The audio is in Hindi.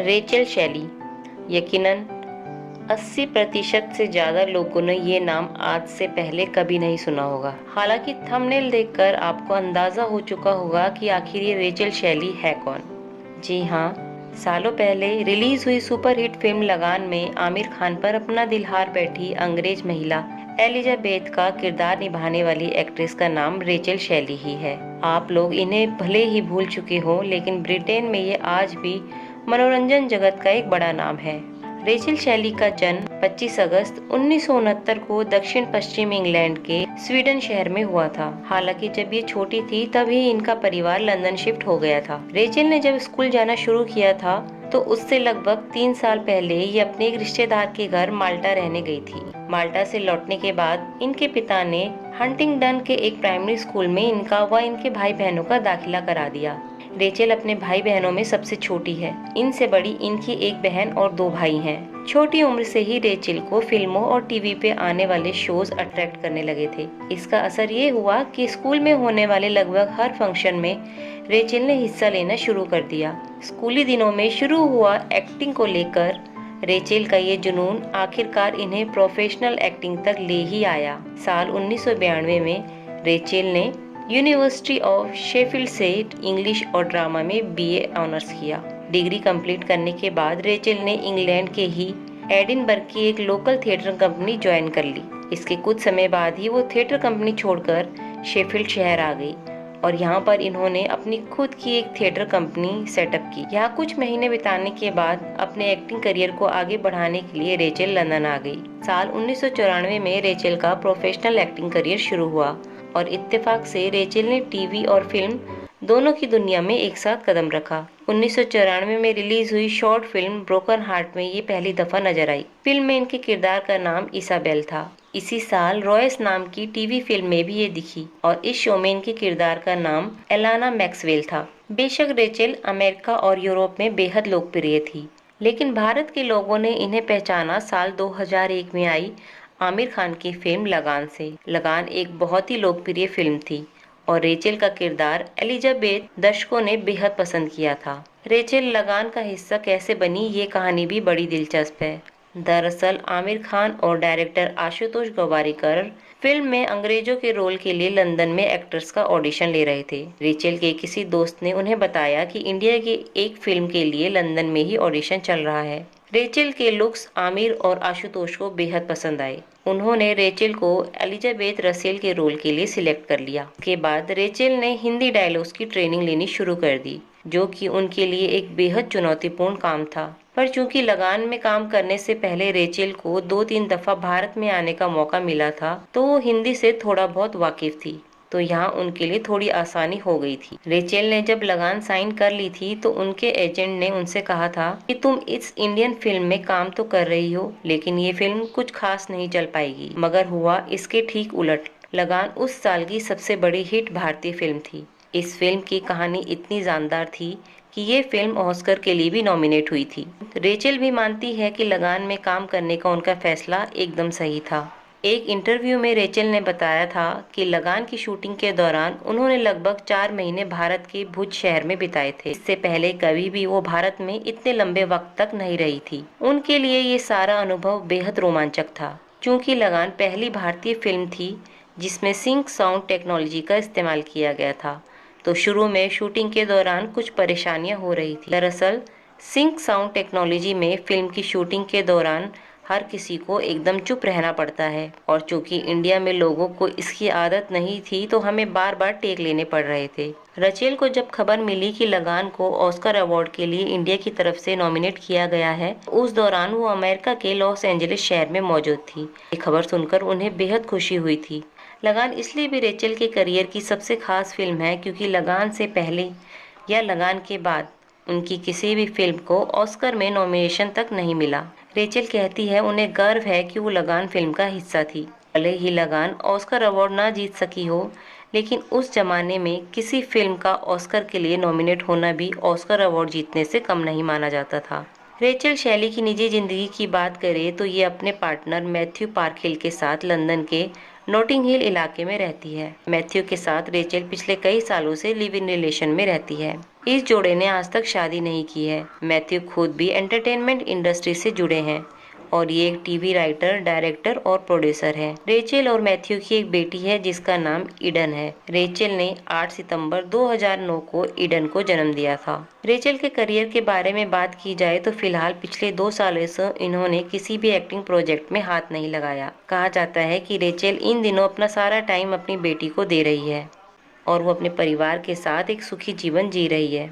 रेचल शैली। यकीनन 80% से ज़्यादा लोगों ने ये नाम आज से पहले कभी नहीं सुना होगा। हालांकि थंबनेल देखकर आपको अंदाज़ा हो चुका होगा कि आखिर ये रेचल शैली है कौन। जी हाँ, सालों पहले रिलीज हुई सुपरहिट फिल्म लगान में आमिर खान पर अपना दिल हार बैठी अंग्रेज महिला एलिजाबेथ का किरदार निभाने वाली एक्ट्रेस का नाम रेचल शैली ही है। आप लोग इन्हें भले ही भूल चुके हो, लेकिन ब्रिटेन में ये आज भी मनोरंजन जगत का एक बड़ा नाम है। रेचल शैली का जन्म 25 अगस्त 1969 को दक्षिण पश्चिम इंग्लैंड के स्वीडन शहर में हुआ था। हालांकि जब ये छोटी थी तभी इनका परिवार लंदन शिफ्ट हो गया था। रेचल ने जब स्कूल जाना शुरू किया था तो उससे लगभग 3 साल पहले ये अपने एक रिश्तेदार के घर माल्टा रहने गई थी। माल्टा से लौटने के बाद इनके पिता ने हंटिंगडन के एक प्राइमरी स्कूल में इनका व इनके भाई बहनों का दाखिला करा दिया। रेचल अपने भाई बहनों में सबसे छोटी है। इनसे बड़ी इनकी एक बहन और 2 भाई हैं। छोटी उम्र से ही रेचल को फिल्मों और टीवी पे आने वाले शोज अट्रैक्ट करने लगे थे। इसका असर ये हुआ कि स्कूल में होने वाले लगभग हर फंक्शन में रेचल ने हिस्सा लेना शुरू कर दिया। स्कूली दिनों में शुरू हुआ एक्टिंग को लेकर रेचल का ये जुनून आखिरकार इन्हें प्रोफेशनल एक्टिंग तक ले ही आया। साल 1992 में रेचल ने यूनिवर्सिटी ऑफ शेफील्ड से इंग्लिश और ड्रामा में बीए ऑनर्स किया। डिग्री कंप्लीट करने के बाद रेचल ने इंग्लैंड के ही एडिनबर्ग की एक लोकल थिएटर कंपनी ज्वाइन कर ली। इसके कुछ समय बाद ही वो थिएटर कंपनी छोड़कर शेफील्ड शहर आ गई और यहाँ पर इन्होंने अपनी खुद की एक थिएटर कंपनी सेटअप की। यहाँ कुछ महीने बिताने के बाद अपने एक्टिंग करियर को आगे बढ़ाने के लिए रेचल लंदन आ गई। साल 1994 में रेचल का प्रोफेशनल एक्टिंग करियर शुरू हुआ और इत्तेफाक से रेचल ने टीवी और फिल्म दोनों की दुनिया में एक साथ कदम रखा। 1994 में रिलीज हुई शॉर्ट फिल्म ब्रोकन हार्ट में ये पहली दफा नजर आई। फिल्म में इनके किरदार का नाम इसाबेल था। इसी साल रॉयस नाम की टीवी फिल्म में भी ये दिखी और इस शो में इनके किरदार का नाम एलाना मैक्सवेल था। बेशक रेचल अमेरिका और यूरोप में बेहद लोकप्रिय थी, लेकिन भारत के लोगों ने इन्हें पहचाना साल 2001 में आई आमिर खान की फिल्म लगान से। लगान एक बहुत ही लोकप्रिय फिल्म थी और रेचल का किरदार एलिजाबेथ दर्शकों ने बेहद पसंद किया था। रेचल लगान का हिस्सा कैसे बनी, ये कहानी भी बड़ी दिलचस्प है। दरअसल आमिर खान और डायरेक्टर आशुतोष गोवारिकर फिल्म में अंग्रेजों के रोल के लिए लंदन में एक्टर्स का ऑडिशन ले रहे थे। रेचल के किसी दोस्त ने उन्हें बताया कि इंडिया की एक फिल्म के लिए लंदन में ही ऑडिशन चल रहा है। रेचल के लुक्स आमिर और आशुतोष को बेहद पसंद आए। उन्होंने रेचल को एलिजाबेथ रसेल के रोल के लिए सिलेक्ट कर लिया। के बाद रेचल ने हिंदी डायलॉग्स की ट्रेनिंग लेनी शुरू कर दी, जो कि उनके लिए एक बेहद चुनौतीपूर्ण काम था। पर चूंकि लगान में काम करने से पहले रेचल को 2-3 दफा भारत में आने का मौका मिला था, तो वो हिंदी से थोड़ा बहुत वाकिफ थी, तो यहाँ उनके लिए थोड़ी आसानी हो गई थी। रेचल ने जब लगान साइन कर ली थी तो उनके एजेंट ने उनसे कहा था कि तुम इस इंडियन फिल्म में काम तो कर रही हो, लेकिन ये फिल्म कुछ खास नहीं चल पाएगी। मगर हुआ इसके ठीक उलट। लगान उस साल की सबसे बड़ी हिट भारतीय फिल्म थी। इस फिल्म की कहानी इतनी जानदार थी कि ये फिल्म ऑस्कर के लिए भी नॉमिनेट हुई थी। रेचल भी मानती है कि लगान में काम करने का उनका फैसला एकदम सही था। एक इंटरव्यू में रेचल ने बताया था कि लगान की शूटिंग के दौरान उन्होंने लगभग 4 महीने भारत के भुज शहर में बिताए थे। इससे पहले कभी भी वो भारत में इतने लंबे वक्त तक नहीं रही थी। उनके लिए ये सारा अनुभव बेहद रोमांचक था। चूँकि लगान पहली भारतीय फिल्म थी जिसमें सिंक साउंड टेक्नोलॉजी का इस्तेमाल किया गया था, तो शुरू में शूटिंग के दौरान कुछ परेशानियां हो रही थी। दरअसल सिंक साउंड टेक्नोलॉजी में फिल्म की शूटिंग के दौरान हर किसी को एकदम चुप रहना पड़ता है और चूंकि इंडिया में लोगों को इसकी आदत नहीं थी, तो हमें बार बार टेक लेने पड़ रहे थे। रेचल को जब खबर मिली कि लगान को ऑस्कर अवार्ड के लिए इंडिया की तरफ से नॉमिनेट किया गया है, उस दौरान वो अमेरिका के लॉस एंजलिस शहर में मौजूद थी। ये खबर सुनकर उन्हें बेहद खुशी हुई थी। लगान इसलिए भी रेचल के करियर की सबसे खास फिल्म है क्योंकि लगान से पहले या लगान के बाद उनकी किसी भी फिल्म को ऑस्कर में नॉमिनेशन तक नहीं मिला। रेचल कहती है उन्हें गर्व है कि वो लगान फिल्म का हिस्सा थी। भले ही लगान ऑस्कर अवार्ड ना जीत सकी हो, लेकिन उस जमाने में किसी फिल्म का ऑस्कर के लिए नॉमिनेट होना भी ऑस्कर अवार्ड जीतने से कम नहीं माना जाता था। रेचल शैली की निजी जिंदगी की बात करें तो ये अपने पार्टनर मैथ्यू पार्कहिल के साथ लंदन के नॉटिंग हिल इलाके में रहती है। मैथ्यू के साथ रेचल पिछले कई सालों से लिव इन रिलेशन में रहती है। इस जोड़े ने आज तक शादी नहीं की है। मैथ्यू खुद भी एंटरटेनमेंट इंडस्ट्री से जुड़े हैं और ये एक टीवी राइटर, डायरेक्टर और प्रोड्यूसर है। रेचल और मैथ्यू की एक बेटी है जिसका नाम ईडन है। रेचल ने 8 सितंबर 2009 को ईडन को जन्म दिया था। रेचल के करियर के बारे में बात की जाए तो फिलहाल पिछले 2 सालों से इन्होंने किसी भी एक्टिंग प्रोजेक्ट में हाथ नहीं लगाया। कहा जाता है कि रेचल इन दिनों अपना सारा टाइम अपनी बेटी को दे रही है और वो अपने परिवार के साथ एक सुखी जीवन जी रही है।